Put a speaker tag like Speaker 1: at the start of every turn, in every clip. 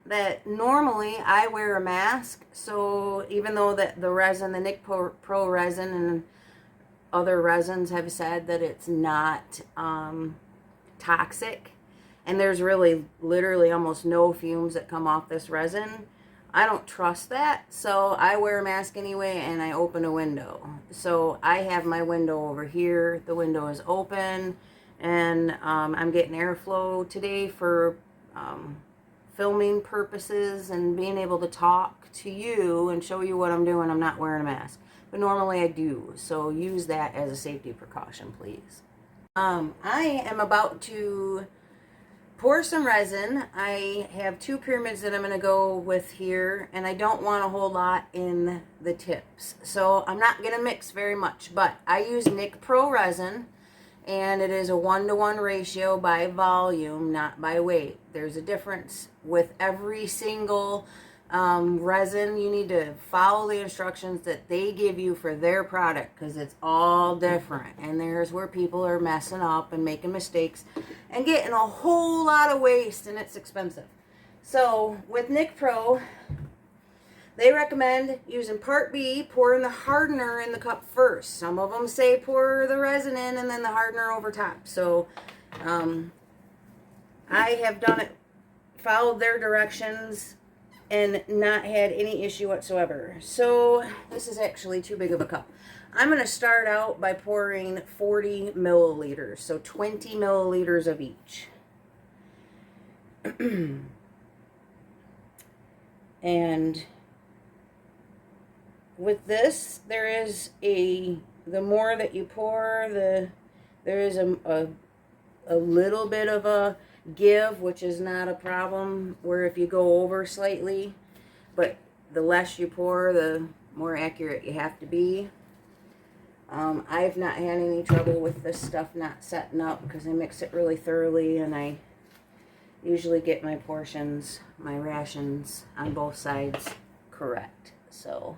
Speaker 1: that normally I wear a mask, so even though that the resin, the Nick Pro resin and other resins have said that it's not toxic, and there's really literally almost no fumes that come off this resin, I don't trust that, so I wear a mask anyway, and I open a window. So I have my window over here. The window is open, and I'm getting airflow today for filming purposes and being able to talk to you and show you what I'm doing. I'm not wearing a mask, but normally I do, so use that as a safety precaution, please. I am about to pour some resin. I have 2 pyramids that I'm going to go with here, and I don't want a whole lot in the tips, so I'm not going to mix very much, but I use Nick Pro resin, and it is a 1-to-1 ratio by volume, not by weight. There's a difference with every single resin. You need to follow the instructions that they give you for their product, because it's all different, and there's where people are messing up and making mistakes and getting a whole lot of waste, and it's expensive. So with Nick Pro, they recommend using part B, pouring the hardener in the cup first. Some of them say pour the resin in and then the hardener over top. So I have done it, followed their directions, and not had any issue whatsoever. So this is actually too big of a cup. I'm going to start out by pouring 40 milliliters, so 20 milliliters of each. And with this, there is the more that you pour, there is a little bit of a give, which is not a problem, where if you go over slightly, but the less you pour, the more accurate you have to be. I've not had any trouble with this stuff not setting up, because I mix it really thoroughly, and I usually get my portions, my rations on both sides correct. So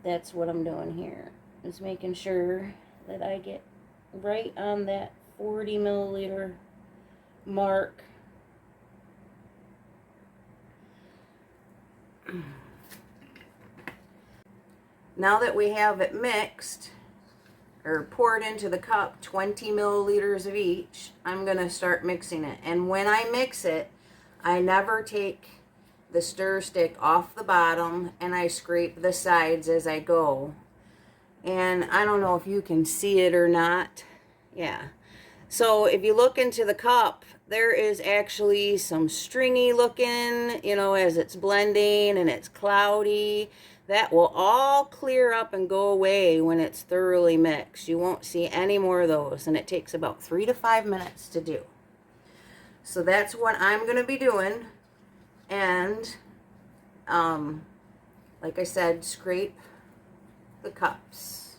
Speaker 1: that's what I'm doing here, is making sure that I get right on that 40 milliliter mark. Now that we have it mixed, or poured into the cup, 20 milliliters of each, I'm going to start mixing it. And when I mix it, I never take the stir stick off the bottom, and I scrape the sides as I go. And I don't know if you can see it or not. Yeah. So if you look into the cup, there is actually some stringy looking, you know, as it's blending and it's cloudy. That will all clear up and go away when it's thoroughly mixed. You won't see any more of those, and it takes about 3 to 5 minutes to do. So that's what I'm going to be doing. And like I said, scrape the cups.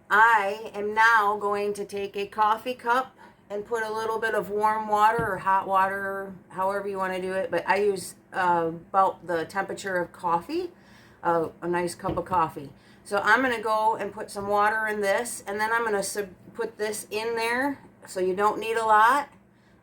Speaker 1: I am now going to take a coffee cup and put a little bit of warm water or hot water, however you want to do it, but I use about the temperature of coffee, a nice cup of coffee. So I'm going to go and put some water in this, and then I'm going to put this in there, so you don't need a lot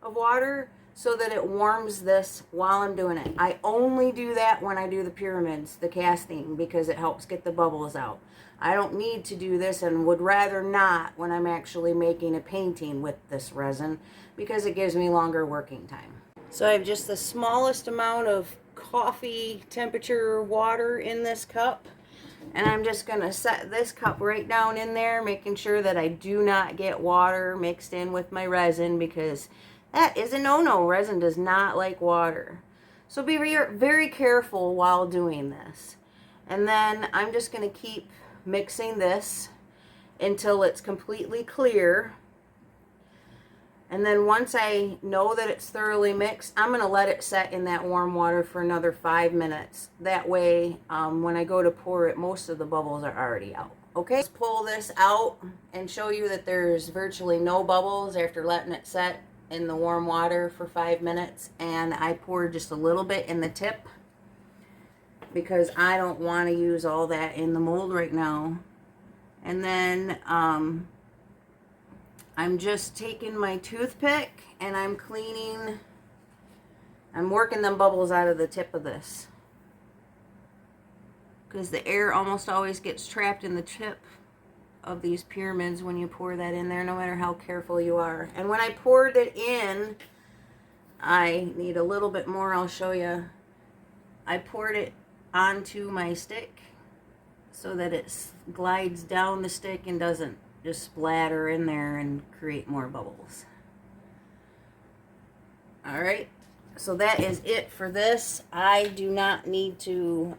Speaker 1: of water, so that it warms this while I'm doing it. I only do that when I do the pyramids, the casting, because it helps get the bubbles out. I don't need to do this, and would rather not when I'm actually making a painting with this resin, because it gives me longer working time. So I have just the smallest amount of coffee temperature water in this cup, and I'm just going to set this cup right down in there, making sure that I do not get water mixed in with my resin, because that is a no-no. Resin does not like water. So be very careful while doing this. And then I'm just going to keep mixing this until it's completely clear. And then once I know that it's thoroughly mixed, I'm going to let it set in that warm water for another 5 minutes. That way, when I go to pour it, most of the bubbles are already out. Okay, let's pull this out and show you that there's virtually no bubbles after letting it set in the warm water for 5 minutes. And I poured just a little bit in the tip, because I don't want to use all that in the mold right now. And then I'm just taking my toothpick and I'm working them bubbles out of the tip of this, because the air almost always gets trapped in the tip of these pyramids when you pour that in there, no matter how careful you are. And when I poured it in, I need a little bit more, I'll show you. I poured it onto my stick so that it glides down the stick and doesn't just splatter in there and create more bubbles. Alright, so that is it for this. I do not need to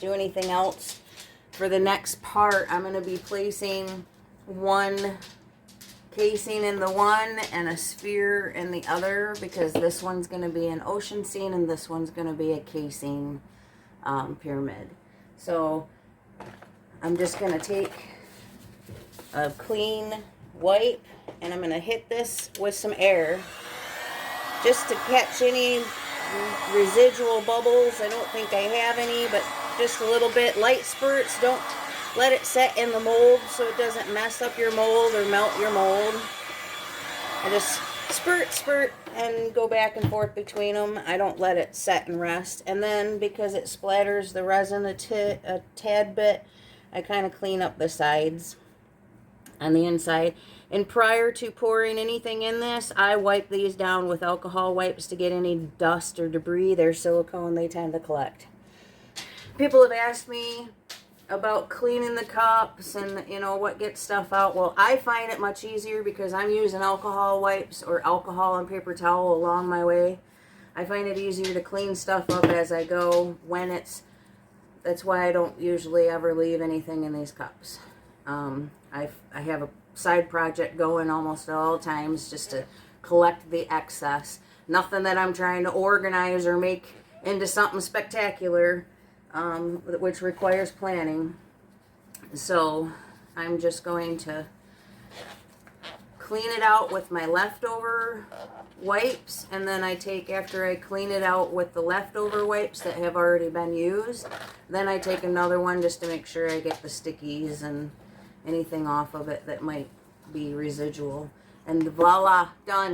Speaker 1: do anything else. For the next part, I'm going to be placing one casing in the one and a sphere in the other, because this one's going to be an ocean scene and this one's going to be a casing pyramid. So I'm just going to take a clean wipe and I'm going to hit this with some air just to catch any residual bubbles. I don't think I have any, but just a little bit. Light spurts. Don't let it set in the mold so it doesn't mess up your mold or melt your mold. I just spurt, and go back and forth between them. I don't let it set and rest. And then, because it splatters the resin a tad bit, I kind of clean up the sides on the inside. And prior to pouring anything in this, I wipe these down with alcohol wipes to get any dust or debris. They're silicone, they tend to collect. People have asked me about cleaning the cups and, you know, what gets stuff out. Well, I find it much easier because I'm using alcohol wipes or alcohol and paper towel along my way. I find it easier to clean stuff up as I go when that's why I don't usually ever leave anything in these cups. I have a side project going almost at all times just to collect the excess. Nothing that I'm trying to organize or make into something spectacular, which requires planning. So I'm just going to clean it out with my leftover wipes, and then I take, after I clean it out with the leftover wipes that have already been used, then I take another one just to make sure I get the stickies and anything off of it that might be residual. And voila, done.